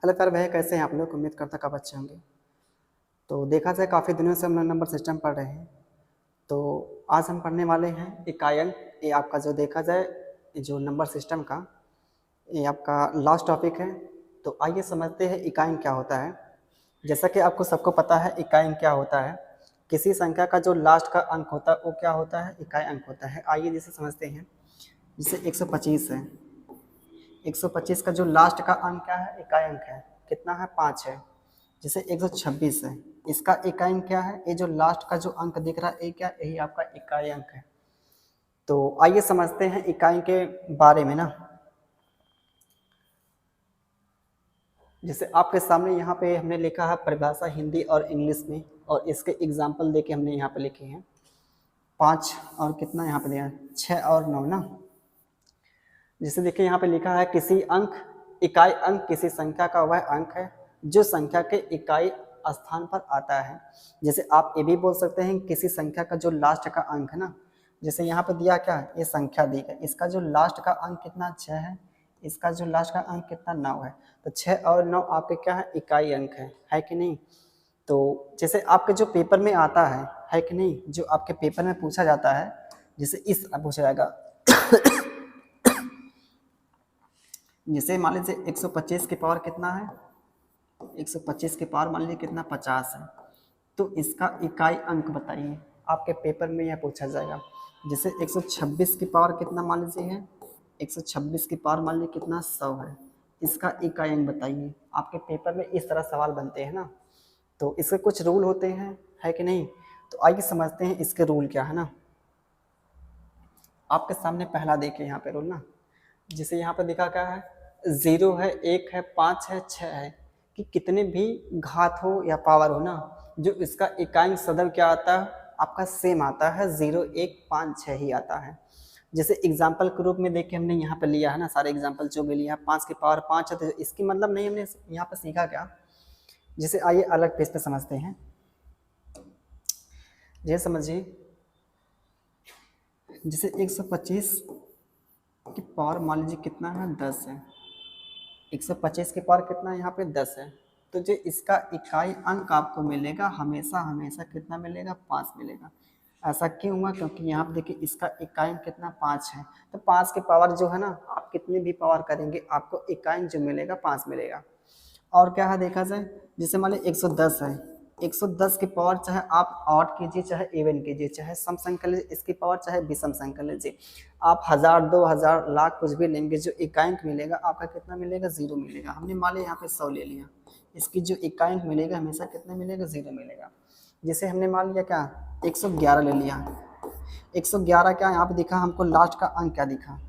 Hello प्यारे भैया, कैसे हैं आप लोग? उम्मीद करता कब अच्छे होंगे। तो देखा जाए काफ़ी दिनों से हम लोग नंबर सिस्टम पढ़ रहे हैं। तो आज हम पढ़ने वाले हैं इकाई अंक। ये आपका जो देखा जाए ये जो नंबर सिस्टम का ये आपका लास्ट टॉपिक है। तो आइए समझते हैं इकाई अंक क्या होता है। जैसा कि आपको सबको पता है इकाई अंक क्या होता है। किसी संख्या का जो लास्ट का अंक होता है वो क्या होता है? इकाई अंक होता है। आइए जिसे समझते हैं। जैसे 125 है। 125 का जो लास्ट का अंक क्या है? इकाई अंक है। कितना है? 5 है। जैसे 126 है, इसका इकाई अंक क्या है? ये जो लास्ट का जो अंक दिख रहा है ये क्या? यही आपका इकाई अंक है। तो आइए समझते हैं इकाई के बारे में ना। जैसे आपके सामने यहाँ पे हमने लिखा है परिभाषा हिंदी और इंग्लिश में, और इसके एग्जाम्पल देके हमने यहाँ पे लिखे हैं 5 और कितना यहाँ पे दिया है 6 और 9 ना। जैसे देखिए यहाँ पे लिखा है किसी अंक इकाई अंक किसी संख्या का वह अंक है जो संख्या के इकाई स्थान पर आता है। जैसे आप ये भी बोल सकते हैं किसी संख्या का जो लास्ट का अंक है ना। जैसे यहाँ पे दिया क्या है? ये संख्या दी गई, इसका जो लास्ट का अंक कितना? 6 है। इसका जो लास्ट का अंक कितना? 9 है। तो 6 और 9 आपके क्या है? इकाई अंक है कि नहीं? तो जैसे आपके जो पेपर में आता है कि नहीं? जो आपके पेपर में पूछा जाता है, जैसे इस पूछा जाएगा जैसे मान लीजिए 125 के पावर कितना है? 125 के पावर मान लीजिए कितना? 50 है। तो इसका इकाई अंक बताइए, आपके पेपर में यह पूछा जाएगा। जैसे 126 की पावर कितना मान लीजिए है? 126 की पावर मान लीजिए कितना? 100 है। इसका इकाई अंक बताइए। आपके पेपर में इस तरह सवाल बनते हैं ना। तो इसके कुछ रूल होते हैं, है कि नहीं? तो आइए समझते हैं इसके रूल क्या है ना। आपके सामने पहला देखिए यहाँ पे रूल ना। जिसे यहाँ पर दिखा क्या है? 0 है, 1 है, 5 है, 6 है, कि कितने भी घात हो या पावर हो ना, जो इसका इकाई सदैव क्या आता है? आपका सेम आता है, 0 1 5 6 ही आता है। जैसे एग्जाम्पल के रूप में देखिए हमने यहाँ पे लिया है ना, सारे एग्जाम्पल जो भी लिया 5 की पावर 5 है, तो इसकी मतलब नहीं हमने यहाँ पे सीखा क्या? जैसे आइए अलग पेज पे समझते हैं। ये समझिए, जैसे 125 की पावर मान लीजिए कितना है? 10 है। 125 के पावर कितना यहाँ पे? 10 है। तो जो इसका इकाई अंक आपको मिलेगा हमेशा हमेशा कितना मिलेगा? 5 मिलेगा। ऐसा क्यों हुआ? क्योंकि यहाँ पे देखिए इसका इकाई अंक कितना? 5 है। तो 5 के पावर जो है ना, आप कितनी भी पावर करेंगे आपको इकाई अंक जो मिलेगा 5 मिलेगा। और क्या है देखा जाए, जैसे मान लीजिए 110 है। 110 की पावर चाहे आप ऑड कीजिए चाहे इवन कीजिए, चाहे सम संख्या लीजिए इसकी पावर, चाहे विषम संख्या लीजिए, आप 1000 2000 लाख कुछ भी लेंगे, जो इकाई मिलेगा आपका कितना मिलेगा? 0 मिलेगा। हमने मान लिया यहाँ पे 100 ले लिया, इसकी जो इकाई मिलेगा हमेशा कितना मिलेगा? 0 मिलेगा। जैसे हमने मान लिया क्या? 111 ले लिया। 111 क्या यहाँ पे दिखा हमको? लास्ट का अंक क्या दिखा?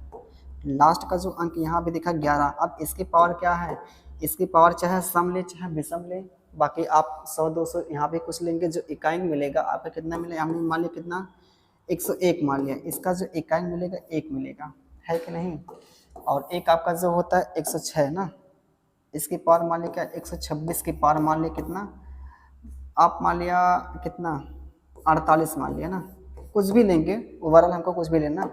लास्ट का जो अंक यहाँ पे दिखा 11। अब इसकी पावर क्या है? इसकी पावर चाहे सम ले चाहे विषम ले, बाकी आप 100 200 यहाँ पे कुछ लेंगे, जो इकाई मिलेगा आपका कितना मिलेगा? हमने मान लिया कितना? 101 मान लिया, इसका जो इकाई मिलेगा 1 मिलेगा, है कि नहीं? और एक आपका जो होता है 106 ना, इसकी पावर मान लिया क्या? 126 की पावर मान लिया कितना? आप मान लिया कितना? 48 मान लिया ना। कुछ भी लेंगे, ओवरऑल हमको कुछ भी लेना।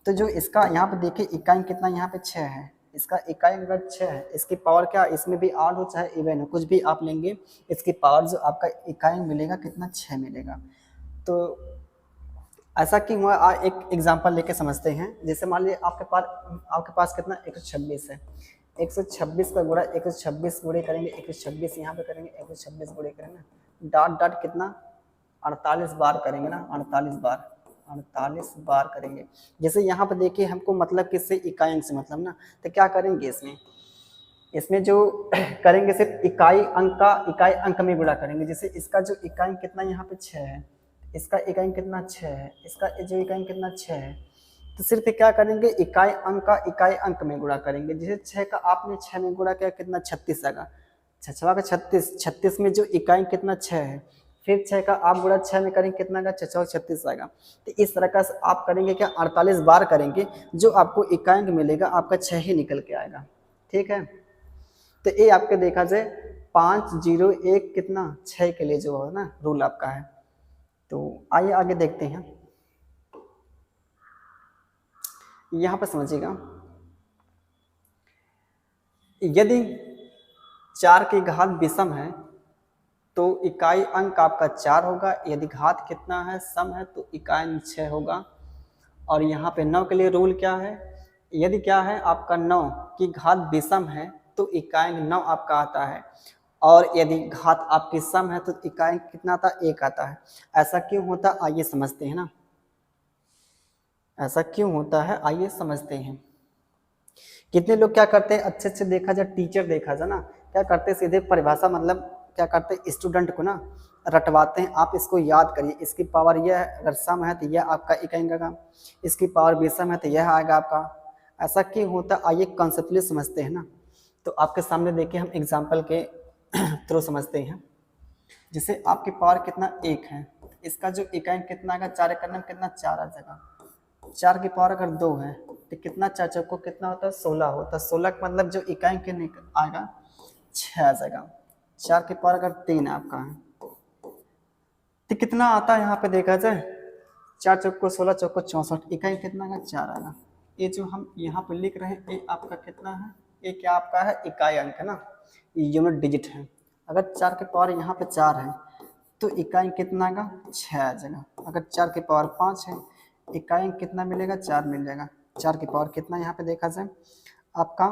तो जो इसका यहाँ पे देखिए इकाई कितना? यहाँ पे 6 है। इसका इकाई अगर 6 है, इसकी पावर क्या? इसमें भी ऑड हो चाहे इवन हो, कुछ भी आप लेंगे, इसकी पावर जो आपका इकाई मिलेगा कितना? 6 मिलेगा। तो ऐसा क्यों हुआ? एक एग्जांपल लेके समझते हैं। जैसे मान लीजिए आपके पास कितना? 126 है। 126 का गुणा 126 गुणे करेंगे, 126 यहाँ पे करेंगे, 126 गुणे करेंगे, डॉट डॉट कितना? 48 बार करेंगे ना, 48 बार, 48 बार करेंगे। जैसे यहाँ पे देखिए हमको मतलब किससे? इकाई अंक से मतलब ना। तो क्या करेंगे इसमें? इसमें जो करेंगे सिर्फ इकाई अंक में गुणा करेंगे। जैसे इसका जो इकाई कितना? यहाँ पे 6 है। इसका इकाई कितना? 6 है। इसका जो इकाई कितना? 6 है। तो सिर्फ क्या करेंगे? इकाई अंक का इकाई अंक में गुणा करेंगे। जैसे 6 का आपने 6 में गुणा किया कितना? 36 आएगा। 6 का 36, 36 में जो इकाई कितना? 6 है। फिर 6 का आप गुणा 6 में करेंगे कितना आएगा? 6 36 आएगा। तो इस तरह का आप करेंगे क्या? 48 बार करेंगे, जो आपको इकाई अंक मिलेगा आपका 6 ही निकल के आएगा। ठीक है। तो ये आपके देखा जाए 501 कितना? 6 के लिए जो है ना रूल आपका है। तो आइए आगे देखते हैं। यहाँ पर समझिएगा, यदि 4 की घात विषम है तो इकाई अंक आपका 4 होगा। यदि घात कितना है, सम है, तो इकाई अंक 6 होगा। और यहाँ पे 9 के लिए रूल क्या है, यदि क्या है आपका 9 की घात विषम है तो इकाई अंक 9 आपका आता है। और यदि घात आपकी सम है तो इकाई अंक कितना आता है, 1 आता है। ऐसा क्यों होता, आइए समझते हैं ना। ऐसा क्यों होता है, आइए समझते हैं। कितने लोग क्या करते हैं, अच्छे से देखा जाए, टीचर देखा जाए ना, क्या करते हैं सीधे परिभाषा मतलब क्या करते हैं, स्टूडेंट को ना रटवाते हैं। आप इसको याद करिए, इसकी पावर यह है, अगर सम है तो यह आपका इकाई अंक, इसकी पावर विषम है तो यह आएगा आपका। ऐसा क्यों होता है, आइए कॉन्सेप्चुअली समझते हैं ना। तो आपके सामने देखिए, हम एग्जाम्पल के थ्रू समझते हैं। जैसे आपकी पावर कितना 1 है, इसका जो इकाई अंक कितना आएगा, 4 करने में कितना 4 आ जाएगा। 4 की पावर अगर 2 है तो कितना 4 चौको कितना होता है, 16 होता है। 16 का मतलब जो इकाई अंक आएगा 6 आ जाएगा। 4 की पावर अगर 3 आपका है तो कितना आता है, यहाँ पे देखा जाए 4 चौको 16, चौको 64, इकाई कितना का 4 आएगा। ये जो हम यहाँ पे लिख रहे हैं ये आपका कितना है, ये क्या आपका है, इकाई अंक है ना, ये यूनिट डिजिट है। अगर 4 की पावर यहाँ पे 4 है तो इकाई कितना का 6 आ जाएगा। अगर 4 की पावर 5 है, इकाई कितना मिलेगा, 4 मिल जाएगा। 4 की पावर कितना यहाँ पे देखा जाए आपका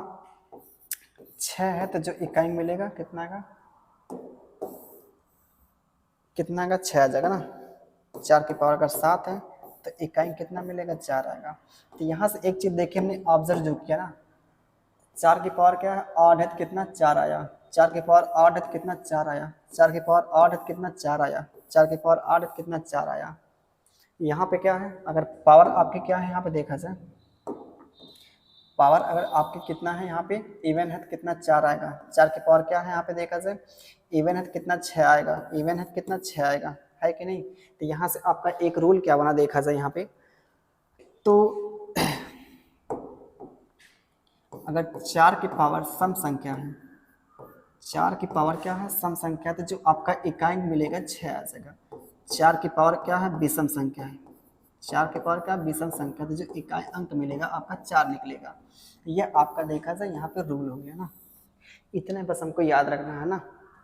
6 है तो जो इकाई मिलेगा कितना का 6 आ जाएगा ना। 4 की पावर अगर 7 है तो इकाई कितना मिलेगा, 4 आएगा। तो यहाँ से एक चीज देखिए, हमने ऑब्जर्व जो किया ना, 4 की पावर क्या है, 8 है तो कितना 4 आया। 4 की पावर 8 है तो कितना 4 आया। 4 की पावर 8 है तो कितना 4 आया। 4 की पावर 8 है तो कितना 4 आया। यहाँ पे क्या है, अगर पावर आपकी क्या है, यहाँ पे देखा जाए पावर अगर आपके कितना है, यहाँ पे इवन है तो कितना 4 आएगा। 4 की पावर क्या है, यहाँ पे देखा जाए इवन है तो कितना 6 आएगा। इवन है तो कितना 6 आएगा, है कि नहीं। तो यहाँ से आपका एक रूल क्या बना देखा जाए यहाँ पे, तो अगर 4 की पावर सम संख्या है, 4 की पावर क्या है, सम संख्या, तो जो आपका इकाई मिलेगा 6 आ जाएगा। 4 की पावर क्या है, विषम संख्या है। 4 की पावर क्या, विषम संख्या, तो जो इकाई अंक मिलेगा आपका 4 निकलेगा। यह आपका देखा जाए यहाँ पे रूल हो गया ना। इतने बस हमको याद रखना है ना।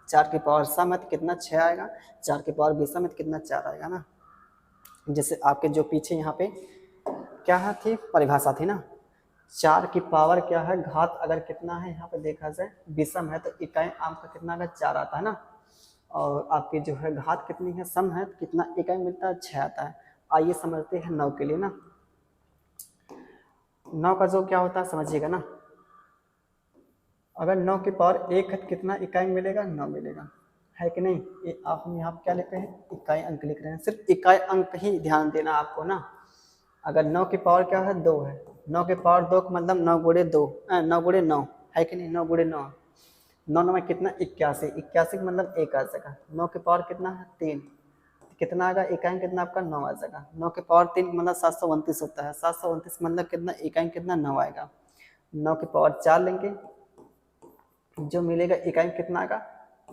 4 की पावर सम है तो कितना 6 आएगा, 4 की पावर विषम है तो कितना 4 आएगा ना। जैसे आपके जो पीछे यहाँ पे क्या है थी, परिभाषा थी ना, 4 की पावर क्या है, घात अगर कितना है यहाँ पे देखा जाए विषम है तो इकाई अंक का कितना का 4 आता है ना। और आपकी जो है घात कितनी है, सम है तो कितना इकाई मिलता है, 6 आता है। आइए समझते हैं 9 के लिए ना। 9 का जो क्या होता है समझिएगा ना। अगर 9 की पावर 1 है तो कितना इकाई मिलेगा, 9 मिलेगा, है कि नहीं। ये आप हम यहाँ पे क्या लिख रहे हैं, इकाई अंक लिख रहे हैं। सिर्फ इकाई अंक ही ध्यान देना आपको ना। अगर 9 की पावर क्या है, 2 है, 9 की पावर 2 का मतलब 9 गुणे 2, 9 गुणे 9, है कि नहीं। 9 गुणे 9, 9 में कितना 81, 81 का मतलब 1 आ जाएगा। 9 की पावर कितना है, 3, कितना आएगा, इकाई कितना आपका 9 आ जाएगा। 9 की पावर 3 मतलब 729 होता है। 729 मतलब कितना, इकाई कितना 9 आएगा। 9 की पावर 4 लेंगे, जो मिलेगा इकाई कितना आएगा,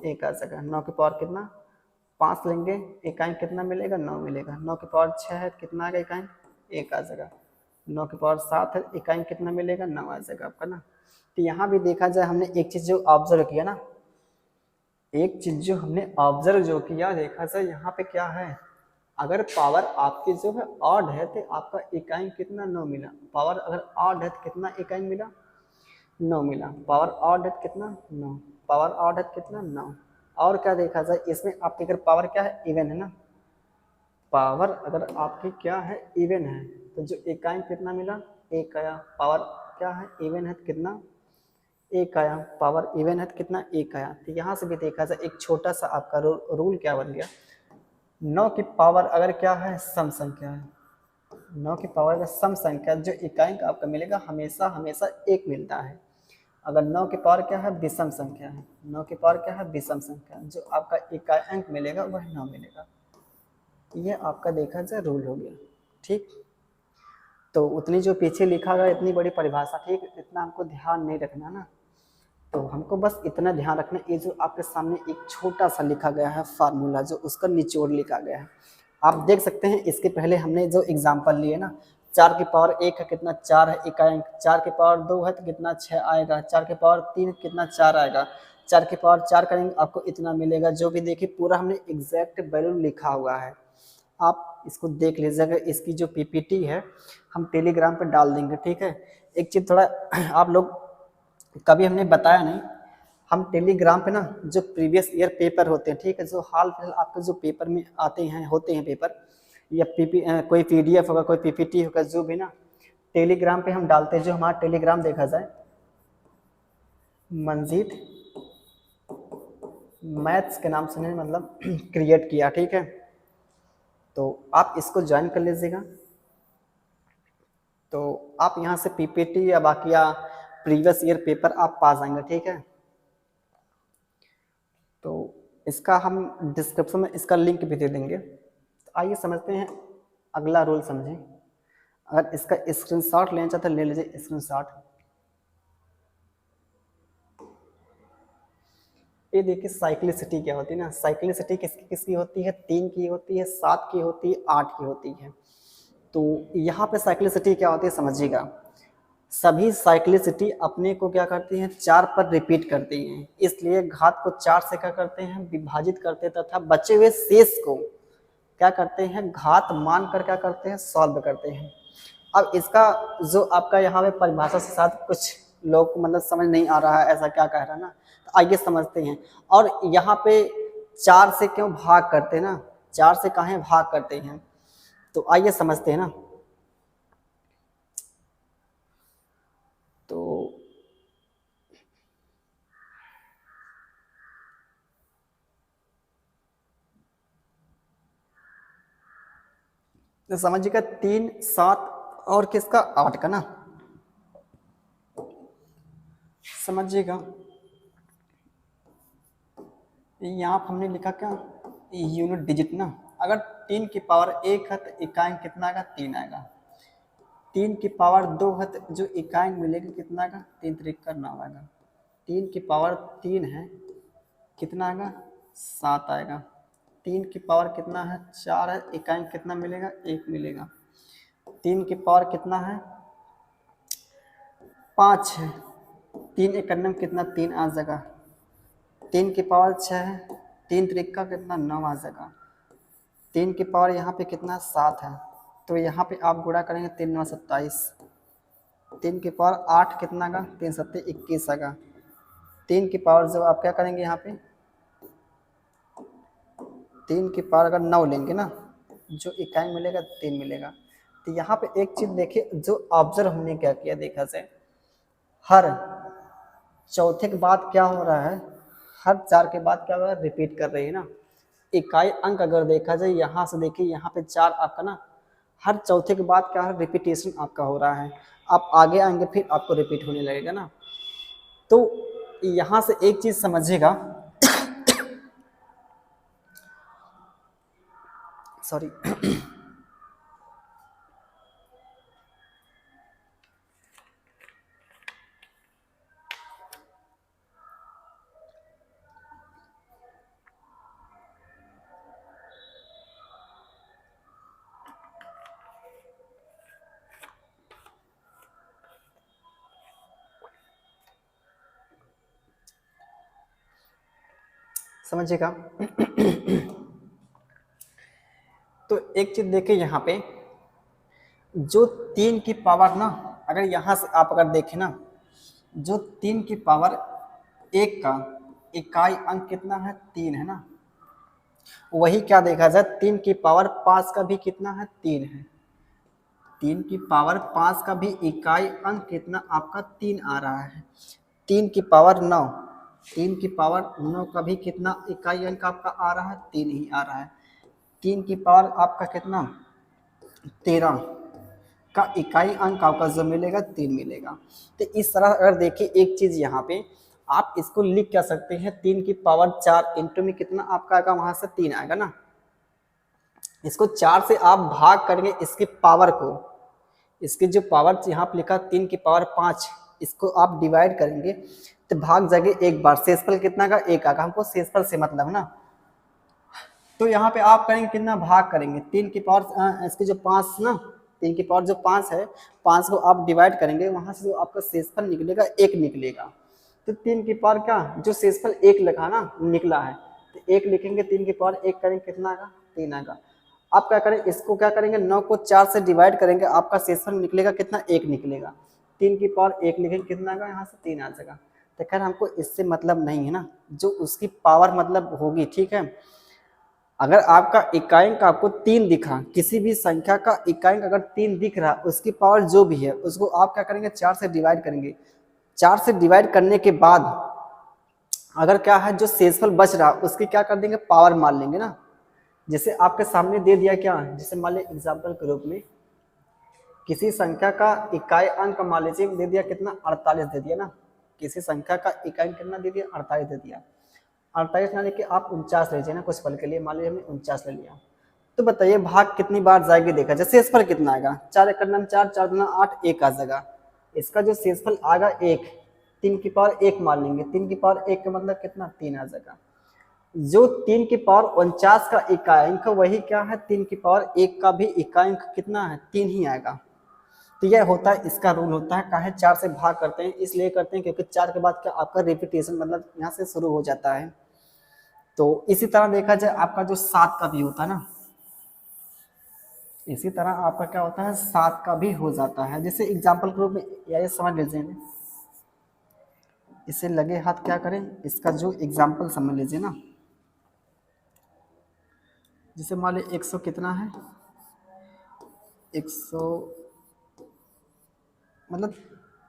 1 आ जाएगा। 9 की पावर कितना 5 लेंगे, इकाई कितना मिलेगा, 9 मिलेगा। 9 की पावर 6 है, कितना आएगा इकाई, 1 आ जाएगा। 9 की पावर 7 है, इकाई कितना मिलेगा, 9 आ जाएगा आपका ना। तो यहाँ भी देखा जाए हमने एक चीज जो ऑब्जर्व किया ना, एक चीज जो हमने ऑब्जर्व जो किया, देखा जाए यहाँ पे क्या है, अगर पावर आपकी जो है ऑड है तो आपका इकाई कितना 9 मिला। पावर अगर ऑड है तो कितना इकाई मिला, 9 मिला। पावर ऑड है तो कितना 9, पावर ऑड है तो कितना 9। और क्या देखा जाए इसमें आपकी अगर पावर क्या है, इवन है ना। पावर अगर आपकी क्या है, इवन है, तो जो इकाई कितना मिला, 1 आया। पावर क्या है, इवन है तो कितना 1 आया। पावर इवन है तो कितना 1 आया। तो यहाँ से भी देखा जाए एक छोटा सा आपका रूल क्या बन गया, 9 की पावर अगर क्या है, सम संख्या है, 9 की पावर का सम संख्या, जो इकाई का आपका मिलेगा हमेशा हमेशा 1 मिलता है। अगर 9 की पावर क्या है, विषम संख्या है, 9 की पावर क्या है, विषम संख्या, जो आपका इकाई अंक मिलेगा वह 9 मिलेगा। ये आपका देखा जाए रूल हो गया, ठीक। तो उतनी जो पीछे लिखा गया इतनी बड़ी परिभाषा, ठीक, इतना हमको ध्यान नहीं रखना ना। तो हमको बस इतना ध्यान रखना, ये जो आपके सामने एक छोटा सा लिखा गया है फार्मूला, जो उसका निचोड़ लिखा गया है, आप देख सकते हैं। इसके पहले हमने जो एग्जाम्पल लिए ना, 4 की पावर 1 है कितना 4 है इकाई अंक, 4 की पावर 2 है तो कितना 6 आएगा, 4 की पावर 3 कितना 4 आएगा, 4 की पावर 4 करेंगे आपको इतना मिलेगा। जो भी देखिए पूरा हमने एग्जैक्ट वैल्यू लिखा हुआ है, आप इसको देख लीजिएगा। इसकी जो पीपीटी है हम टेलीग्राम पे डाल देंगे, ठीक है। एक चीज़ थोड़ा आप लोग कभी हमने बताया नहीं, हम टेलीग्राम पे ना जो प्रीवियस ईयर पेपर होते हैं, ठीक है, जो हाल फिलहाल आपके जो पेपर में आते हैं होते हैं पेपर या कोई पीडीएफ होगा कोई पीपीटी होगा जो भी ना टेलीग्राम पे हम डालते हैं। जो हमारा टेलीग्राम देखा जाए मंजीत मैथ्स के नाम से ने मतलब क्रिएट किया, ठीक है, तो आप इसको ज्वाइन कर लीजिएगा। तो आप यहाँ से पीपीटी या बाकी या प्रीवियस ईयर पेपर आप पा जाएंगे, ठीक है। तो इसका हम डिस्क्रिप्शन में इसका लिंक भी दे देंगे। तो आइए समझते हैं अगला रूल समझें। अगर इसका स्क्रीनशॉट लेना चाहते तो ले लीजिए स्क्रीनशॉट। ये देखिए साइक्लिसिटी क्या होती है ना, साइक्लिसिटी किसकी किसकी होती है, 3 की होती है, 7 की होती है, 8 की होती है। तो यहाँ पे साइक्लिसिटी क्या होती है समझिएगा, सभी साइक्लिसिटी अपने को क्या करती हैं 4 पर रिपीट करती हैं, इसलिए घात को 4 से क्या करते हैं विभाजित करते हैं तथा बचे हुए शेष को क्या करते हैं घात मानकर क्या करते हैं सॉल्व करते हैं। अब इसका जो आपका यहाँ पे परिभाषा से साथ कुछ लोग को मतलब समझ नहीं आ रहा है ऐसा क्या कह रहा है ना, तो आइए समझते हैं। और यहाँ पे 4 से क्यों भाग करते हैं ना, 4 से काहे भाग करते हैं, तो आइए समझते हैं ना। तो समझिएगा 3 7 और किसका 8 का ना, समझिएगा यहाँ पर हमने लिखा क्या यूनिट डिजिट ना, अगर 3 की पावर 1 है तो इकाई कितना आएगा 3 आएगा, 3 की पावर 2 है तो जो इकाई मिलेगी कितना आएगा 3 3 का 9 आएगा, 3 की पावर 3 है कितना आएगा 7 आएगा, 3 की पावर कितना है 4 है इकाई कितना मिलेगा 1 मिलेगा, 3 की पावर कितना है 5 है, 3 इक्यानवे कितना 3 आ जाएगा, 3 की पावर 6 है 3 त्रिका कितना 9 आ जाएगा, 3 की पावर यहाँ पे कितना 7 है, तो यहाँ पे आप गुणा करेंगे 3 9 27, 3 की पावर 8 कितना का 3 7 21 आएगा, 3 की पावर जब आप क्या करेंगे यहाँ पे 3 की पावर अगर 9 लेंगे ना जो इकाई मिलेगा 3 मिलेगा। तो यहाँ पे एक चीज़ देखिए जो ऑब्जर्व हमने क्या किया देखा से हर चौथे के बाद क्या हो रहा है, हर 4 के बाद क्या हो रहा है रिपीट कर रही है ना, इकाई अंक अगर देखा जाए यहाँ से देखिए यहाँ पे 4 आपका ना हर चौथे के बाद क्या है रिपीटेशन आपका हो रहा है, आप आगे आएंगे फिर आपको रिपीट होने लगेगा ना। तो यहाँ से एक चीज़ समझिएगा सॉरी समझिएगा तो एक चीज देखिए यहाँ पे जो 3 की पावर ना अगर यहाँ से आप अगर देखें ना जो 3 की पावर 1 का इकाई अंक कितना है 3 है ना, वही क्या देखा जाए 3 की पावर 5 का भी कितना है 3 है, 3 की पावर 5 का भी इकाई अंक कितना आपका 3 आ रहा है, 3 की पावर 9 3 की पावर 9 का भी कितना इकाई अंक आपका आ रहा है 3 ही आ रहा है, 3 की पावर आपका कितना 13 का इकाई अंक आपका जो मिलेगा 3 मिलेगा। तो इस तरह अगर देखिए एक चीज़ यहाँ पे आप इसको लिख क्या सकते हैं 3 की पावर 4 इंटू में कितना आपका आएगा वहाँ से 3 आएगा ना, इसको 4 से आप भाग करेंगे इसकी पावर को, इसकी जो पावर यहाँ पे लिखा 3 की पावर 5 इसको आप डिवाइड करेंगे तो भाग जाएंगे एक बार, शेषफल कितना का 1 आएगा, हमको शेषफल से मतलब ना। तो यहाँ पे आप करेंगे कितना भाग करेंगे 3 की पावर इसकी जो 5 ना 3 की पावर जो 5 है, 5 को आप डिवाइड करेंगे, वहां से जो आपका शेषफल निकलेगा 1 निकलेगा। तो 3 की पावर क्या, जो शेषफल 1 लिखा ना निकला है, तो 1 लिखेंगे, 3 की पावर 1 करेंगे, कितना आएगा 3 आएगा। आप क्या करें, इसको क्या करेंगे, 9 को 4 से डिवाइड करेंगे, आपका शेषफल निकलेगा कितना, 1 निकलेगा। 3 की पावर 1 लिखेंगे, कितना आएगा, यहाँ से 3 आ जाएगा। तो खैर हमको इससे मतलब नहीं है ना, जो उसकी पावर मतलब होगी, ठीक है। अगर आपका इकाइंक आपको 3 दिखा, किसी भी संख्या का इकाइंक अगर 3 दिख रहा, उसकी पावर जो भी है उसको आप क्या करेंगे, 4 से डिवाइड करेंगे। 4 से डिवाइड करने के बाद अगर क्या है, जो शेषफल बच रहा उसकी क्या कर देंगे, पावर मान लेंगे ना। जैसे आपके सामने दे दिया क्या, जैसे मान लीजिए एग्जाम्पल के रूप में किसी संख्या का इकाई अंक मान लीजिए दे दिया कितना, 48 दे दिया ना। किसी संख्या का इकाई कितना दे दिया, 48 दे दिया। 48 ना लेके आप 49 ले लीजिए ना कुछ पल के लिए, मान लीजिए हमने 49 ले लिया। तो बताइए भाग कितनी बार जाएगी, देखा जैसे शेषफल कितना आएगा, 4 एक 4, 4 दूना 8, 1 आ जाएगा। इसका जो शेषफल आएगा 1, 3 की पावर 1 मान लेंगे, 3 की पावर 1 का मतलब कितना, 3 आ जाएगा। जो 3 की पावर 49 का इकाइंक वही क्या है, 3 की पावर 1 का भी इकाइंक कितना है, 3 ही आएगा। तो यह होता है, इसका रूल होता है, काहे 4 से भाग करते हैं, इसलिए करते हैं क्योंकि 4 के बाद क्या आपका रिपीटेशन मतलब यहाँ से शुरू हो जाता है। तो इसी तरह देखा जाए आपका जो 7 का भी होता है ना, इसी तरह आपका क्या होता है, 7 का भी हो जाता है। जैसे एग्जाम्पल के रूप में ये समझ लीजिए, इसे लगे हाथ क्या करें, इसका जो एग्जाम्पल समझ लीजिए ना। जैसे मान लीजिए 100 कितना है, 100 मतलब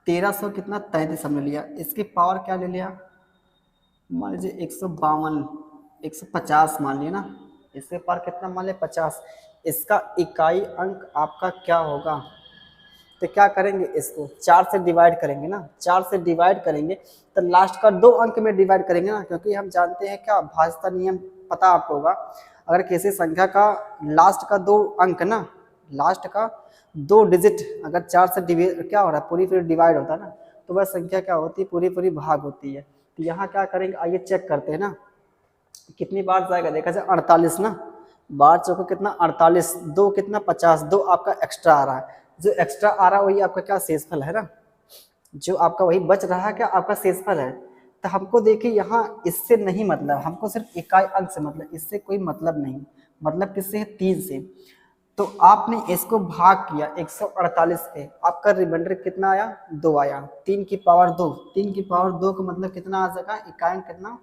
1300 कितना 33 हमने लिया, इसकी पावर क्या ले लिया, मान लीजिए 152, 150 मान लिया ना। इसके पावर कितना मान लिया 50, इसका इकाई अंक आपका क्या होगा, तो क्या करेंगे, इसको 4 से डिवाइड करेंगे ना। 4 से डिवाइड करेंगे तो लास्ट का 2 अंक में डिवाइड करेंगे ना, क्योंकि हम जानते हैं क्या भाज्यता नियम पता आपको होगा, अगर किसी संख्या का लास्ट का 2 अंक ना, लास्ट का 2 डिजिट अगर 4 से डिवाइड क्या हो रहा है, पूरी पूरी डिवाइड होता है ना, तो वह संख्या क्या होती है, पूरी पूरी भाग होती है। तो यहाँ क्या करेंगे, आइए चेक करते हैं ना, कितनी बार जाएगा, देखा जाए 48 ना, बार चौको कितना 48, 2 कितना 50, 2 आपका एक्स्ट्रा आ रहा है, जो एक्स्ट्रा आ रहा है वही आपका क्या शेषफल है ना, जो आपका वही बच रहा है क्या आपका शेषफल है। तो हमको देखिए यहाँ इससे नहीं मतलब, हमको सिर्फ इकाई अंक से मतलब, इससे कोई मतलब नहीं, मतलब किससे है, 3 से। तो आपने इसको भाग किया 148 पे, आपका रिमाइंडर कितना आया, 2 आया। 3 की पावर 2, 3 की पावर 2 का मतलब कितना आ जाएगा, इकाई अंक कितना,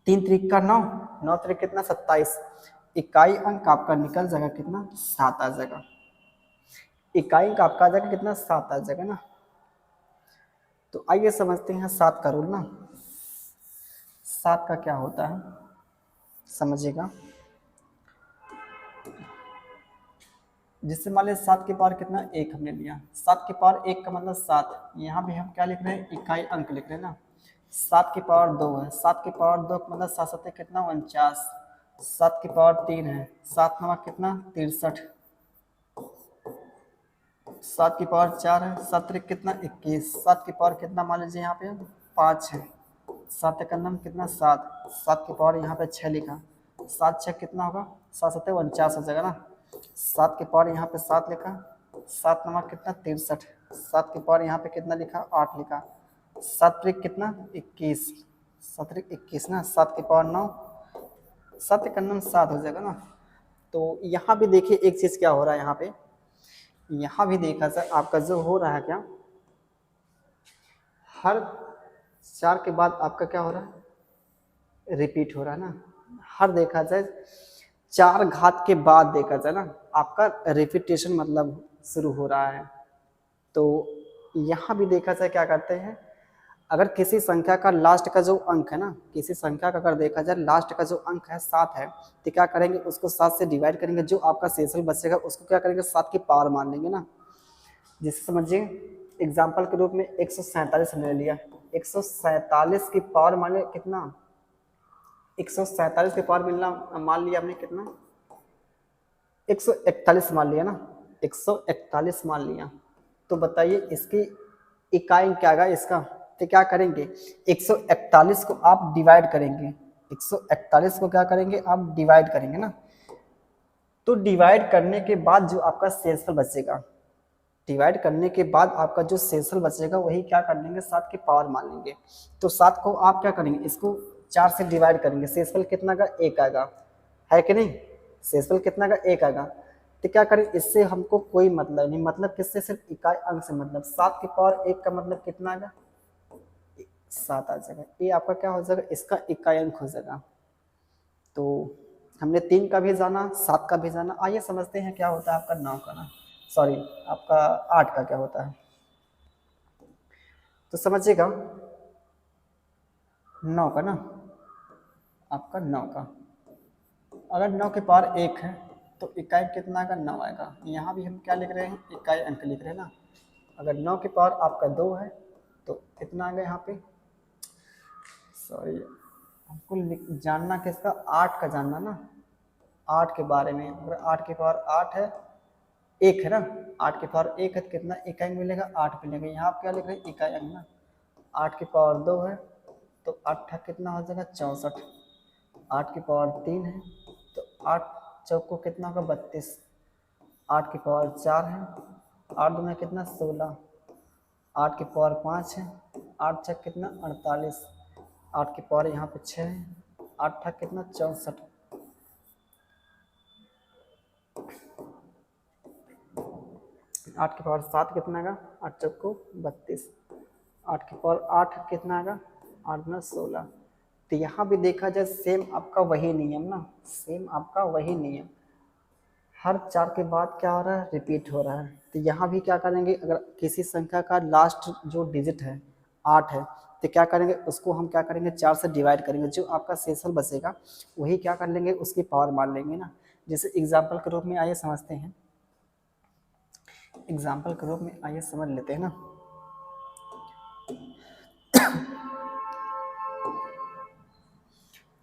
3 त्रिक का 9, 9 त्रिक कितना 27, इकाई अंक आपका निकल जाएगा कितना, 7 आ जाएगा। इकाई अंक आपका आ जाएगा कितना, 7 आ जाएगा ना। तो आइए समझते हैं 7 का रूल ना। 7 का क्या होता है समझिएगा। जिससे मान लीजिए 7 की पावर कितना, 1 हमने लिया, 7 की पावर 1 का मतलब 7, यहाँ भी हम क्या लिख रहे हैं, इकाई अंक लिख रहे हैं ना। 7 की पावर 2 है, 7 की पावर 2 का मतलब 7 7 कितना 49, 7 की पावर 3 है, 7 9 कितना 63, 7 की पावर 4 है, 7 त्रिक कितना 21, 7 की पावर कितना मान लीजिए यहाँ पे 5 है, 7 का नाम कितना 7, 7 की पावर यहाँ पे 6 लिखा, 7 6 कितना होगा, 7 7 49 हो जाएगा ना। 7 की पावर यहाँ पे 7 लिखा, 7 9 कितना 63, 7 की पावर यहाँ पे कितना लिखा 8 लिखा, 7 त्रिक कितना 21, 7 त्रिक 21 ना, 7 की पावर 9, 7 का नाम 7 हो जाएगा ना। तो यहाँ भी देखिए एक चीज़ क्या हो रहा है, यहाँ भी देखा जाए आपका जो हो रहा है क्या, हर 4 के बाद आपका क्या हो रहा है, रिपीट हो रहा है ना। हर देखा जाए 4 घात के बाद देखा जाए ना आपका रिपीटेशन मतलब शुरू हो रहा है। तो यहाँ भी देखा जाए क्या करते हैं, अगर किसी संख्या का लास्ट का जो अंक है ना, किसी संख्या का अगर देखा जाए लास्ट का जो अंक है 7 है, तो क्या करेंगे उसको 7 से डिवाइड करेंगे, जो आपका शेषफल बचेगा उसको क्या करेंगे 7 की पावर मान लेंगे ना। जिससे समझिए एग्जाम्पल के रूप में 147 हमने ले लिया, 147 की पावर मान लिया कितना, 147 की पावर मिलना मान लिया हमने कितना 141 मान लिया ना, 141 मान लिया। तो बताइए इसकी इकाई क्या आएगा इसका, तो क्या करेंगे 141 को आप डिवाइड करेंगे, 141 को क्या करेंगे आप डिवाइड करेंगे ना। तो डिवाइड करने के बाद जो आपका शेषफल बचेगा, डिवाइड करने के बाद आपका जो शेषफल बचेगा वही क्या कर लेंगे, 7 की पावर मान लेंगे। तो 7 को आप क्या करेंगे, इसको 4 से डिवाइड करेंगे, शेषफल कितना का 1 आएगा, है कि नहीं, शेषफल कितना का 1 आएगा। तो क्या करें, इससे हमको कोई मतलब नहीं, मतलब किससे, सिर्फ इकाई अंक से मतलब। 7 की पावर 1 का मतलब कितना आएगा, 7 आ जाएगा। ये आपका क्या हो जाएगा, इसका इकाई अंक हो जाएगा। तो हमने 3 का भी जाना, 7 का भी जाना। आइए समझते हैं क्या होता है आपका 9 का ना, सॉरी आपका 8 का क्या होता है। तो समझिएगा 9 का ना, आपका 9 का अगर 9 के पावर 1 है तो इकाई कितना आएगा, 9 आएगा। यहाँ भी हम क्या लिख रहे हैं, इकाई अंक लिख रहे हैं ना। अगर 9 के पावर आपका 2 है तो कितना आ गया यहाँ पे, सॉरी हमको जानना किसका, 8 का जानना ना, 8 के बारे में। अगर 8 के पावर 8 है, 1 है ना, 8 के पावर 1 है तो कितना इकाई अंक मिलेगा, 8 मिलेगा। यहाँ आप क्या लिख रहे हैं, इकाई अंक ना। 8 की पावर 2 है तो 8 कितना हो जाएगा, 64। 8 की पावर 3 है तो 8 चौको कितना होगा, 32। 8 की पावर 4 है, 8 दूना कितना, 16। 8 की पावर 5 है, 8 छः कितना, 48। 8 की पावर यहाँ पे 6 है, 8 था कितना, 64। 8 की पावर 7 कितना आएगा, 8 चौको 32। 8 की पावर 8 कितना आएगा, 8 दूना 16। तो यहाँ भी देखा जाए सेम आपका वही नियम ना, सेम आपका वही नियम, हर 4 के बाद क्या हो रहा है, रिपीट हो रहा है। तो यहाँ भी क्या करेंगे, अगर किसी संख्या का लास्ट जो डिजिट है 8 है तो क्या करेंगे, उसको हम क्या करेंगे, 4 से डिवाइड करेंगे, जो आपका शेषफल बचेगा वही क्या कर लेंगे, उसकी पावर मान लेंगे ना। जैसे एग्जाम्पल के रूप में आइए समझते हैं, एग्जाम्पल के रूप में आइए समझ लेते हैं ना।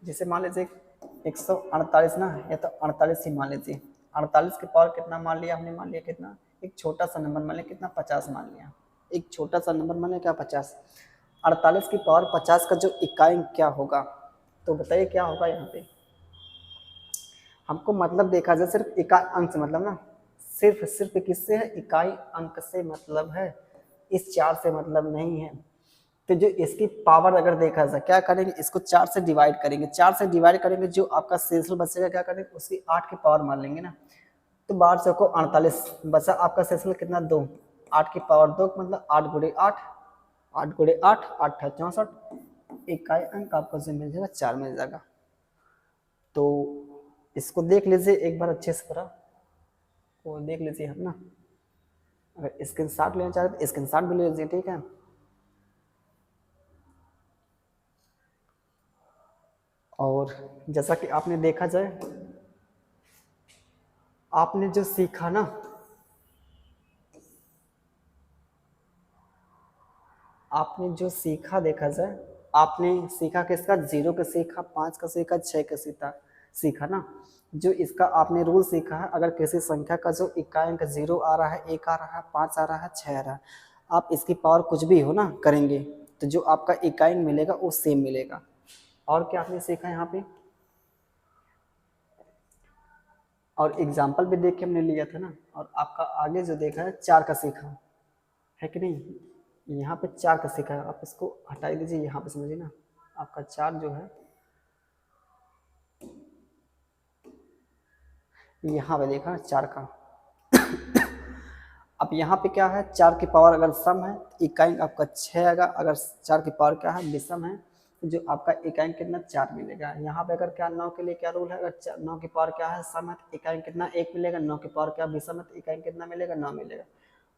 जैसे मान लीजिए 148 ना, या तो 48 ही मान लीजिए। 48 के पावर कितना मान लिया हमने, मान लिया कितना, एक छोटा सा नंबर मान लिया कितना, 50 मान लिया, एक छोटा सा नंबर मान लिया क्या, 50। 48 की पावर 50 का जो इकाई क्या होगा, तो बताइए क्या होगा। यहाँ पे हमको मतलब देखा जाए सिर्फ इकाई अंक से मतलब ना, सिर्फ सिर्फ किससे है, इकाई अंक से मतलब है, इस 4 से मतलब नहीं है। तो जो इसकी पावर अगर देखा जाए क्या करेंगे, इसको 4 से डिवाइड करेंगे, 4 से डिवाइड करेंगे, जो आपका शेषफल बचेगा क्या करेंगे, उसकी 8 की पावर मान लेंगे ना। तो 12 चौको 48 बचा, आपका शेषफल कितना, 2। 8 की पावर 2 मतलब 8 गुणे 8, 8 गुणे 8, 8 64। इकाई अंक आपको जो मिल जाएगा 4 मिल जाएगा। तो इसको देख लीजिए एक बार अच्छे से पूरा, वो देख लीजिए हम ना। अगर स्क्रीनशॉट लेना चाहते तो स्क्रीनशॉट भी ले लीजिए, ठीक है। और जैसा कि आपने देखा जाए, आपने जो सीखा ना, आपने जो सीखा देखा जाए, आपने सीखा किसका, 0 का सीखा, 5 का सीखा, 6 का सीखा, सीखा ना। जो इसका आपने रूल सीखा है, अगर किसी संख्या का जो इकाई अंक 0 आ रहा है, 1 आ रहा है, 5 आ रहा है, 6 आ रहा है, आप इसकी पावर कुछ भी हो ना करेंगे तो जो आपका इकाई अंक मिलेगा वो सेम मिलेगा। और क्या आपने सीखा यहाँ पे, और एग्जाम्पल भी देख के हमने लिया था ना। और आपका आगे जो देखा है 4 का सीखा है कि नहीं, यहाँ पे 4 का सीखा है, आप इसको हटा दीजिए, यहाँ पे समझिए ना, आपका 4 जो है यहाँ पे देखा 4 का। अब यहाँ पे क्या है, 4 की पावर अगर सम है तो इकाई आपका 6 आएगा, अगर 4 की पावर क्या है, विषम है तो जो आपका इकाई कितना 4 मिलेगा। यहाँ पे अगर क्या 9 के लिए क्या रूल है, अगर 9 की पावर क्या है, सम है तो इकाई कितना 1 मिलेगा, 9 की पावर क्या विषम है तो इकाई कितना मिलेगा, 9 मिलेगा।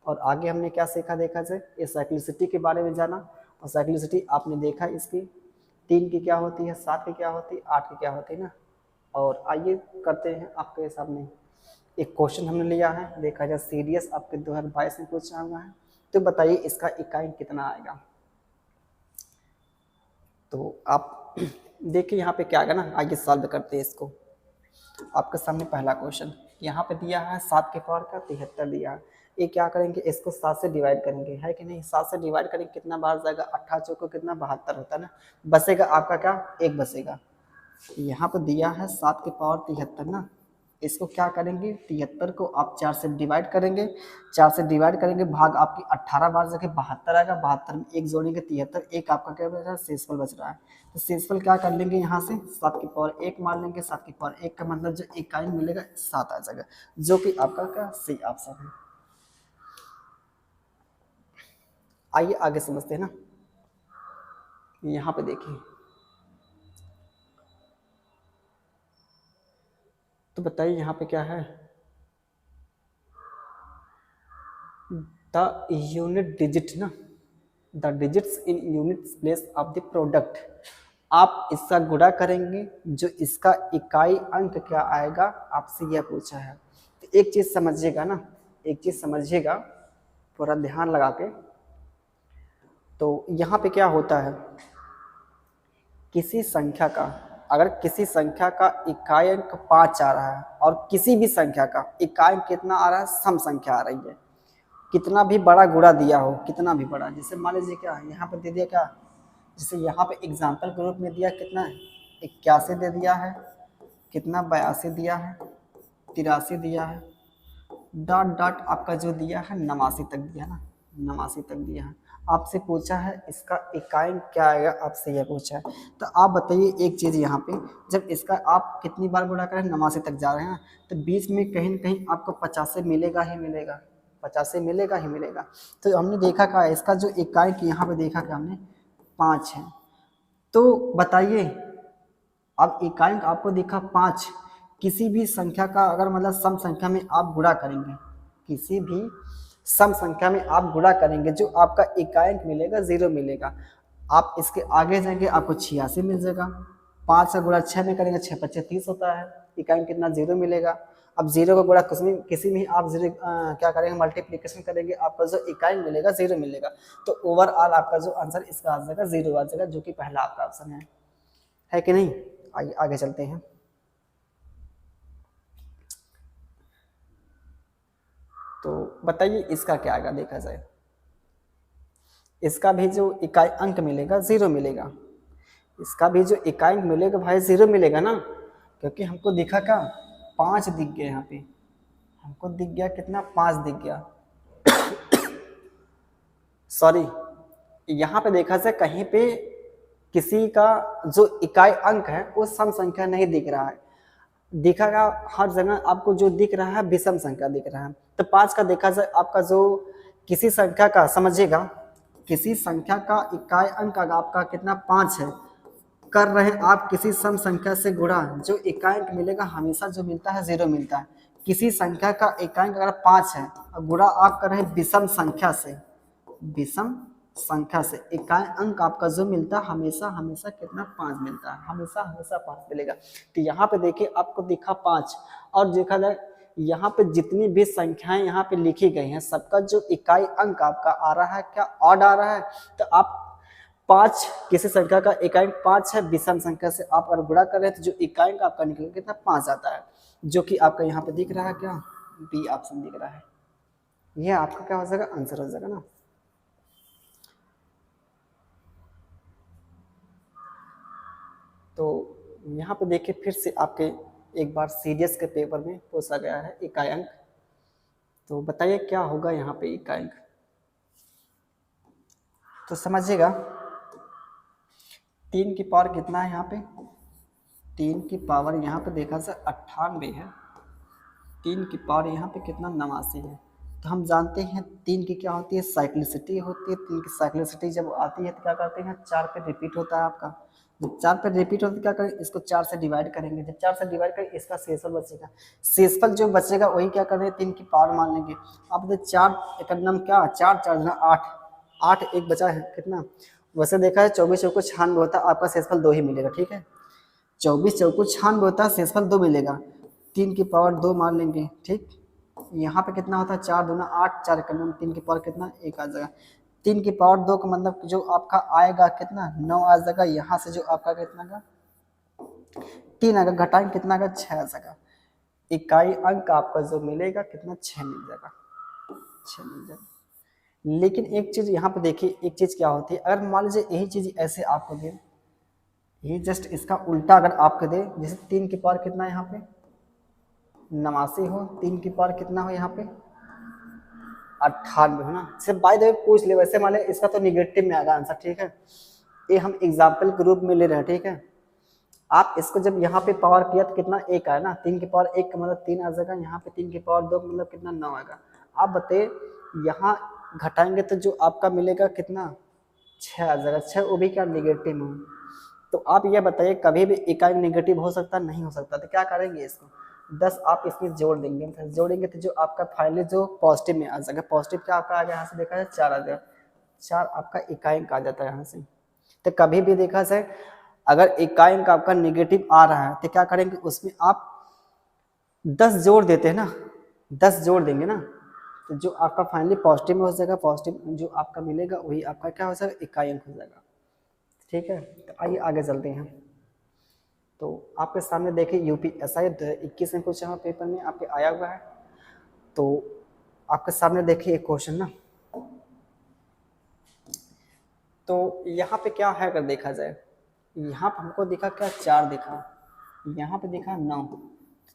और आगे हमने क्या सीखा देखा जाए, ये साइक्लिसिटी के बारे में जाना। और साइक्लिसिटी आपने देखा इसकी 3 की क्या होती है, 7 की क्या होती है, 8 की क्या होती है ना। और आइए करते हैं आपके सामने एक क्वेश्चन हमने लिया है, देखा जाए सीरियस आपके 2022 में पूछा हुआ है। तो बताइए इसका इकाई कितना आएगा। तो आप देखिए यहाँ पे क्या आएगा ना, आइए सॉल्व करते हैं इसको। आपके सामने पहला क्वेश्चन यहाँ पे दिया है 7 के पावर का 73 दिया है। ये क्या करेंगे, इसको 7 से डिवाइड करेंगे, है कि नहीं। 7 से डिवाइड करेंगे कितना बार जाएगा, 18 चौको कितना 72 होता है ना। बचेगा आपका क्या, 1 बचेगा। यहाँ पे दिया है 7 के पावर 73 ना, इसको क्या करेंगे, 73 को आप 4 से डिवाइड करेंगे, 4 से डिवाइड करेंगे, भाग आपकी 18 बार जगह 72 आएगा, 72 में एक जोड़ेंगे 73, एक आपका क्या बच रहा है, शेषफल बच रहा है। तो शेषफल क्या कर लेंगे यहाँ से 7 की पावर 1 मान लेंगे, 7 की पावर 1 का मतलब जो इकाई मिलेगा 7 आ जाएगा, जो कि आपका क्या सही ऑप्शन है। आइए आगे समझते हैं ना, यहाँ पे देखिए, तो बताइए यहाँ पे क्या है, द यूनिट डिजिट ना, the digits in unit place of the product. आप इसका गुणा करेंगे, जो इसका इकाई अंक क्या आएगा, आपसे यह पूछा है। तो एक चीज समझिएगा ना, एक चीज समझिएगा पूरा ध्यान लगा के। तो यहाँ पे क्या होता है, किसी संख्या का, अगर किसी संख्या का इकाई अंक 5 आ रहा है और किसी भी संख्या का इकाई अंक कितना आ रहा है, सम संख्या आ रही है, कितना भी बड़ा गुणा दिया हो, कितना भी बड़ा, जैसे मान लीजिए क्या यहाँ पे दे दिया क्या, जैसे यहाँ पे एग्जाम्पल के रूप में दिया कितना है, 81 दे दिया है, कितना 82 दिया है, 83 दिया है, डॉट डॉट आपका जो दिया है 89 तक दिया ना, 89 तक दिया है। आपसे पूछा है इसका इकाई क्या आएगा, आपसे यह पूछा है। तो आप बताइए एक चीज़ यहाँ पे, जब इसका आप कितनी बार गुणा करें, 89 तक जा रहे हैं, तो बीच में कहीं न कहीं आपको 50 से मिलेगा ही मिलेगा, 50 से मिलेगा ही मिलेगा। तो हमने देखा क्या है, इसका जो इकाई की यहाँ पे देखा क्या हमने 5 है। तो बताइए अब इकाई आपको दिखा 5, किसी भी संख्या का अगर मतलब सम संख्या में आप गुणा करेंगे, किसी भी सम संख्या में आप गुणा करेंगे, जो आपका इकाई मिलेगा 0 मिलेगा। आप इसके आगे जाएंगे आपको 86 मिल जाएगा, 5 का गुणा 6 में करेंगे, 6 25 30 होता है, इकाई कितना 0 मिलेगा। अब 0 का गुणा किसी में आप 0 क्या करेंगे, मल्टीप्लिकेशन करेंगे, आपका जो इकाई मिलेगा 0 मिलेगा। तो ओवरऑल आपका जो आंसर इसका आ जाएगा 0 आ जाएगा, जो कि पहला आपका ऑप्शन है कि नहीं। आइए आगे चलते हैं। तो बताइए इसका क्या आएगा, देखा जाए, इसका भी जो इकाई अंक मिलेगा 0 मिलेगा, इसका भी जो इकाई अंक मिलेगा भाई 0 मिलेगा ना, क्योंकि हमको दिखा क्या 5 दिख गया, यहाँ पे हमको दिख गया कितना 5 दिख गया, सॉरी यहाँ पे देखा जाए कहीं पे किसी का जो इकाई अंक है वो सम संख्या नहीं दिख रहा है, दिखागा हर जगह आपको जो दिख रहा है विषम संख्या दिख रहा है। तो 5 का देखा जाए आपका जो किसी संख्या का, समझिएगा किसी संख्या का इकाई अंक आपका कितना 5 है, कर रहे हैं आप किसी सम संख्या से गुणा, जो इकाई अंक मिलेगा हमेशा जो मिलता है 0 मिलता है। किसी संख्या का इकाई अंक अगर 5 है और गुणा आप कर रहे हैं विषम संख्या से, विषम संख्या से इकाई अंक आपका जो मिलता है हमेशा हमेशा कितना 5 मिलता है, हमेशा हमेशा 5 मिलेगा। तो यहाँ पे देखिए आपको दिखा 5, और देखा जाए यहाँ पे जितनी भी संख्याएं यहाँ पे लिखी गई हैं सबका जो इकाई अंक आपका आ रहा है क्या ऑड आ रहा है। तो आप 5 किसी संख्या का इकाई अंक 5 है, विषम संख्या से आप अगर गुणा कर रहे हैं तो जो इकाई अंक आपका निकलेगा कितना 5 आता है, जो कि आपका यहाँ पे दिख रहा है क्या, बी ऑप्शन दिख रहा है। यह आपका क्या हो जाएगा, आंसर हो जाएगा ना। तो यहाँ पे देखिए फिर से आपके एक बार सीडीएस के पेपर में पूछा गया है इकाई अंक, तो बताइए क्या होगा यहाँ पे इकाई अंक। तो समझिएगा 3 की पावर कितना है यहाँ पे, 3 की पावर यहाँ पे देखा जाए 98 है, 3 की पावर यहाँ पे कितना 89 है। तो हम जानते हैं 3 की क्या होती है, साइक्लिसिटी होती है। 3 की साइक्लिसिटी जब आती है तो क्या करते हैं 4 पे रिपीट होता है आपका, जब 4 पे रिपीट होता है क्या करें, इसको 4 से डिवाइड करेंगे, जब 4 से डिवाइड करें इसका शेषफल बचेगा, शेषफल जो बचेगा वही क्या कर रहे हैं 3 की पावर मान लेंगे। आप देखिए 4 एक नम क्या 4 4 8, 8 एक बचा है कितना, वैसे देखा है 24 चौको 96 होता है, आपका शेषफल 2 ही मिलेगा, ठीक है 24 चौको 96 होता है, शेषफल 2 मिलेगा, 3 की पावर 2 मान लेंगे, ठीक। यहाँ पे कितना होता है 4 दूना 8, 4 का 3 की पावर कितना 1 आ जाएगा, 3 की पावर 2 का मतलब जो आपका आएगा कितना 9 आ जाएगा, यहाँ से जो आपका कितना का 3 आएगा, घटाएंगे कितना का 6 आ जाएगा, इकाई अंक आपका जो मिलेगा कितना 6 मिल जाएगा, 6 मिल जाएगा। लेकिन एक चीज यहाँ पे देखिए, एक चीज क्या होती है, अगर मान लीजिए यही चीज ऐसे आपको दे, ये जस्ट इसका उल्टा अगर आपको दे, जैसे 3 की पावर कितना है यहाँ पे 89 हो, 3 की पावर कितना हो यहाँ पे 98 हो ना। सिर्फ बाय द वे पूछ ले, वैसे मान ले इसका तो निगेटिव में आएगा आंसर, ठीक है। ये हम एग्जाम्पल के रूप में ले रहे हैं, ठीक है। आप इसको जब यहाँ पे पावर किया तो कितना 1 आया ना, 3 की पावर 1 का मतलब 3 आ जाएगा, यहाँ पे 3 की पावर 2 का मतलब कितना 9 आएगा। आप बताइए यहाँ घटाएंगे तो जो आपका मिलेगा कितना 6 आ जाएगा, 6 वो भी क्या निगेटिव में। तो आप ये बताइए कभी भी इकाई नेगेटिव हो सकता नहीं हो सकता, तो क्या करेंगे इसको 10 आप इसमें जोड़ देंगे, जोड़ेंगे तो जो आपका फाइनली जो पॉजिटिव में आ जाएगा, पॉजिटिव क्या आपका आ गया यहाँ से देखा जाए 4 आ जाएगा, 4 आपका इकाई अंक आ जाता है यहाँ से। तो कभी भी देखा जाए अगर इकाई अंक आपका नेगेटिव आ रहा है तो क्या करेंगे उसमें आप 10 जोड़ देते हैं ना, 10 जोड़ देंगे ना, तो जो आपका फाइनली पॉजिटिव में हो जाएगा, पॉजिटिव जो आपका मिलेगा वही आपका क्या हो जाएगा इकाई अंक हो जाएगा, ठीक है। तो आइए आगे चलते हैं। तो आपके सामने देखिए यूपीएसआई 21 में पूछा हुआ पेपर में आपके आया हुआ है। तो आपके सामने देखिए एक क्वेश्चन ना, तो यहाँ पे क्या है अगर देखा जाए, यहाँ पे हमको दिखा क्या 4 दिखा, यहाँ पे दिखा 9,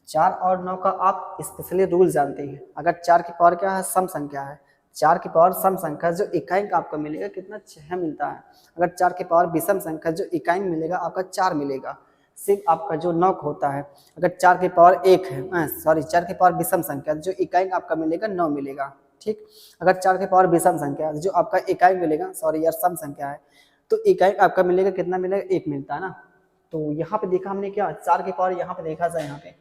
4 और 9 का आप स्पेशली रूल जानते हैं। अगर 4 की पावर क्या है सम संख्या है, 4 की पावर सम संख्या जो इकाई अंक आपका मिलेगा कितना 6 मिलता है। अगर 4 की पावर विषम संख्या जो इकाई अंक मिलेगा आपका 4 मिलेगा। सिर्फ आपका जो 9 होता है अगर 4 की पावर 1 है, सॉरी 4 की पावर विषम संख्या जो इकाई अंक आपका मिलेगा 9 मिलेगा, ठीक। अगर 4 की पावर विषम संख्या जो आपका इकाई अंक मिलेगा, सॉरी यार सम संख्या है, तो इकाई अंक आपका मिलेगा कितना मिलेगा 1 मिलता है ना। तो यहाँ पे देखा हमने क्या 4 की पावर यहाँ पे देखा जाए यहाँ पे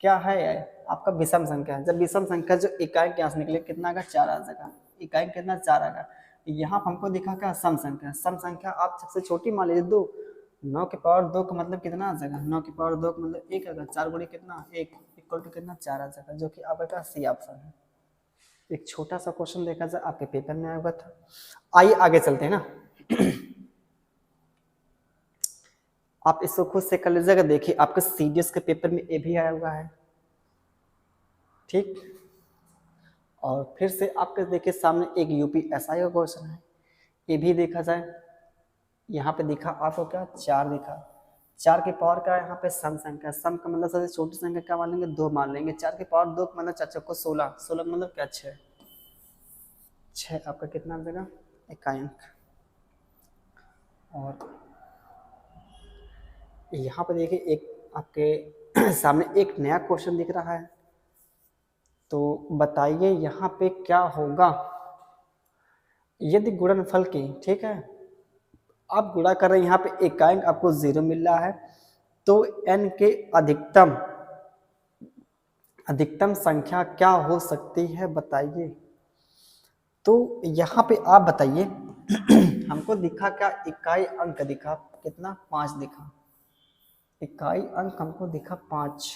क्या है आपका विषम संख्या है, जब विषम संख्या जो इकाई के यहाँ से निकले कितना आएगा 4 आ जाएगा, इकाई कितना 4 आएगा। यहाँ हमको दिखा क्या सम संख्या, सम संख्या आप सबसे छोटी मान लीजिए 2, 9 की पावर 2 का मतलब कितना आ जाएगा, 9 की पावर 2 का मतलब 1 आएगा, 4 गुणे कितना 1 इक्वल टू कितना 4 आ जाएगा, जो कि आपका क्या सी ऑप्शन है। एक छोटा सा क्वेश्चन देखा जाए आपके पेपर में आया हुआ था। आइए आगे चलते हैं ना। आप इसको खुद से कर लीजिएगा, देखिए आपके सीडीएस के पेपर में ये भी आया हुआ है, ठीक। और फिर से आपके देखिए सामने एक यूपीएसआई का क्वेश्चन है, ये भी देखा जाए यहाँ पे दिखा आपको क्या 4 दिखा, 4 की पावर का यहाँ पे सम संख्या, सम का मतलब सबसे छोटी संख्या क्या मान लेंगे 2 मान लेंगे, 4 की पावर 2 का मतलब 4 चौको 16, 16 का मतलब क्या 6, 6 आपका कितना आ जाएगा इकाई अंक। और यहाँ पे देखिए एक आपके सामने एक नया क्वेश्चन दिख रहा है, तो बताइए यहाँ पे क्या होगा यदि गुणनफल की, ठीक है, आप गुणा कर रहे हैं यहाँ पे इकाई अंक आपको 0 मिल रहा है, तो n के अधिकतम संख्या क्या हो सकती है बताइए। तो यहाँ पे आप बताइए हमको दिखा क्या इकाई अंक दिखा कितना 5 दिखा, इकाई अंक हमको दिखा 5,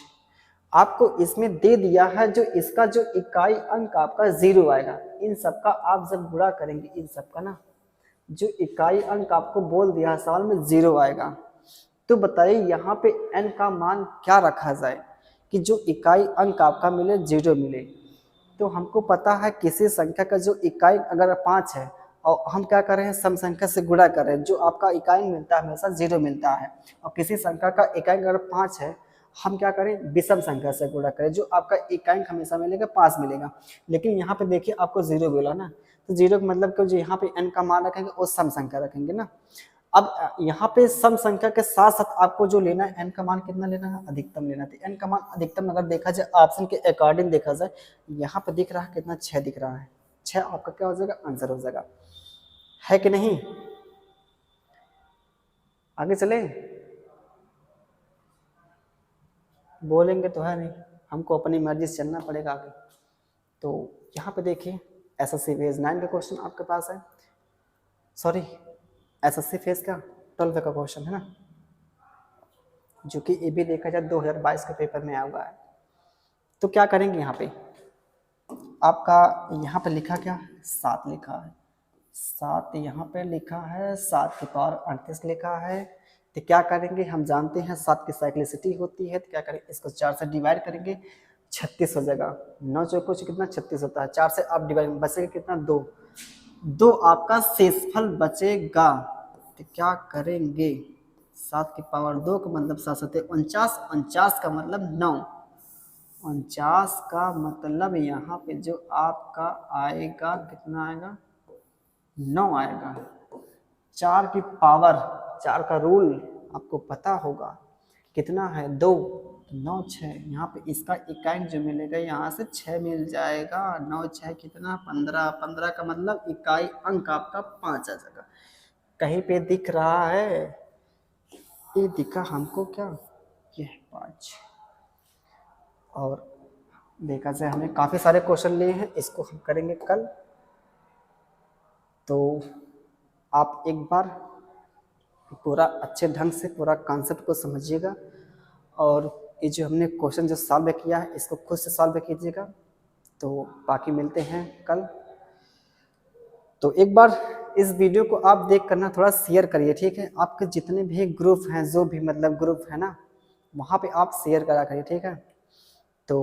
आपको इसमें दे दिया है जो इसका जो इकाई अंक आपका 0 आएगा, इन सब का आप जब गुणा करेंगे इन सब का ना, जो इकाई अंक आपको बोल दिया सवाल में 0 आएगा, तो बताइए यहाँ पे n का मान क्या रखा जाए कि जो इकाई अंक आपका मिले 0 मिले। तो हमको पता है किसी संख्या का जो इकाई अगर 5 है और हम क्या कर रहे हैं सम संख्या से गुणा कर रहे हैं, जो आपका इकाई मिलता है हमेशा 0 मिलता है, और किसी संख्या का इकाई अगर 5 है हम क्या करें विषम संख्या से गुणा करें, जो आपका इकाई हमेशा मिलेगा 5 मिलेगा। लेकिन यहाँ पे देखिए आपको 0 मिला ना, तो 0 का मतलब कि जो यहाँ पे n का मान रखेंगे वो सम संख्या रखेंगे ना। अब यहाँ पे सम संख्या के साथ साथ आपको जो लेना है n का मान कितना लेना है अधिकतम लेना है। n का मान अधिकतम अगर देखा जाए ऑप्शन के अकॉर्डिंग देखा जाए यहाँ पे दिख रहा है कितना 6 दिख रहा है, 6 आपका क्या हो जाएगा आंसर हो जाएगा, है कि नहीं। आगे चले, बोलेंगे तो है नहीं, हमको अपनी मर्जी से चलना पड़ेगा आगे। तो यहाँ पे देखिए एसएससी फेज 9 का क्वेश्चन आपके पास है, सॉरी एसएससी फेज का 12 का क्वेश्चन है ना, जो कि ये भी देखा जाए 2022 के पेपर में आया हुआ है। तो क्या करेंगे यहाँ पे आपका यहाँ पे लिखा क्या 7 लिखा है, 7 यहाँ पे लिखा है, 7 की पावर 38 लिखा है। तो क्या करेंगे हम जानते हैं 7 की साइक्लिसिटी होती है, तो क्या करेंगे इसको 4 से डिवाइड करेंगे 36 हो जाएगा, 9 चौको से कितना 36 होता है, 4 से आप डिवाइड बचेगा कितना 2, 2 आपका शेषफल बचेगा। तो क्या करेंगे 7 की पावर 2 का मतलब 7 7 49, 49 का मतलब 9, 49 का मतलब यहाँ पे जो आपका आएगा कितना आएगा, 9 आएगा। 4 की पावर, 4 का रूल आपको पता होगा कितना है, 2, 9 6, यहाँ पे इसका इकाई जो मिलेगा यहाँ से 6 मिल जाएगा। 9 6 कितना, 15, 15 का मतलब इकाई अंक आपका 5 आ जाएगा। कहीं पे दिख रहा है, ये दिखा हमको क्या, ये 5। और देखा जाए हमने काफ़ी सारे क्वेश्चन लिए हैं, इसको हम करेंगे कल। तो आप एक बार पूरा अच्छे ढंग से पूरा कॉन्सेप्ट को समझिएगा, और ये जो हमने क्वेश्चन जो सॉल्व किया है इसको खुद से सॉल्व कीजिएगा। तो बाकी मिलते हैं कल। तो एक बार इस वीडियो को आप देख कर ना थोड़ा शेयर करिए, ठीक है। आपके जितने भी ग्रुप हैं, जो भी मतलब ग्रुप है ना, वहाँ पे आप शेयर करा करिए, ठीक है। तो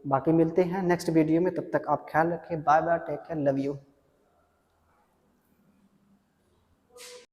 बाकी मिलते हैं नेक्स्ट वीडियो में, तब तक आप ख्याल रखिए। Bye bye, take care, love you.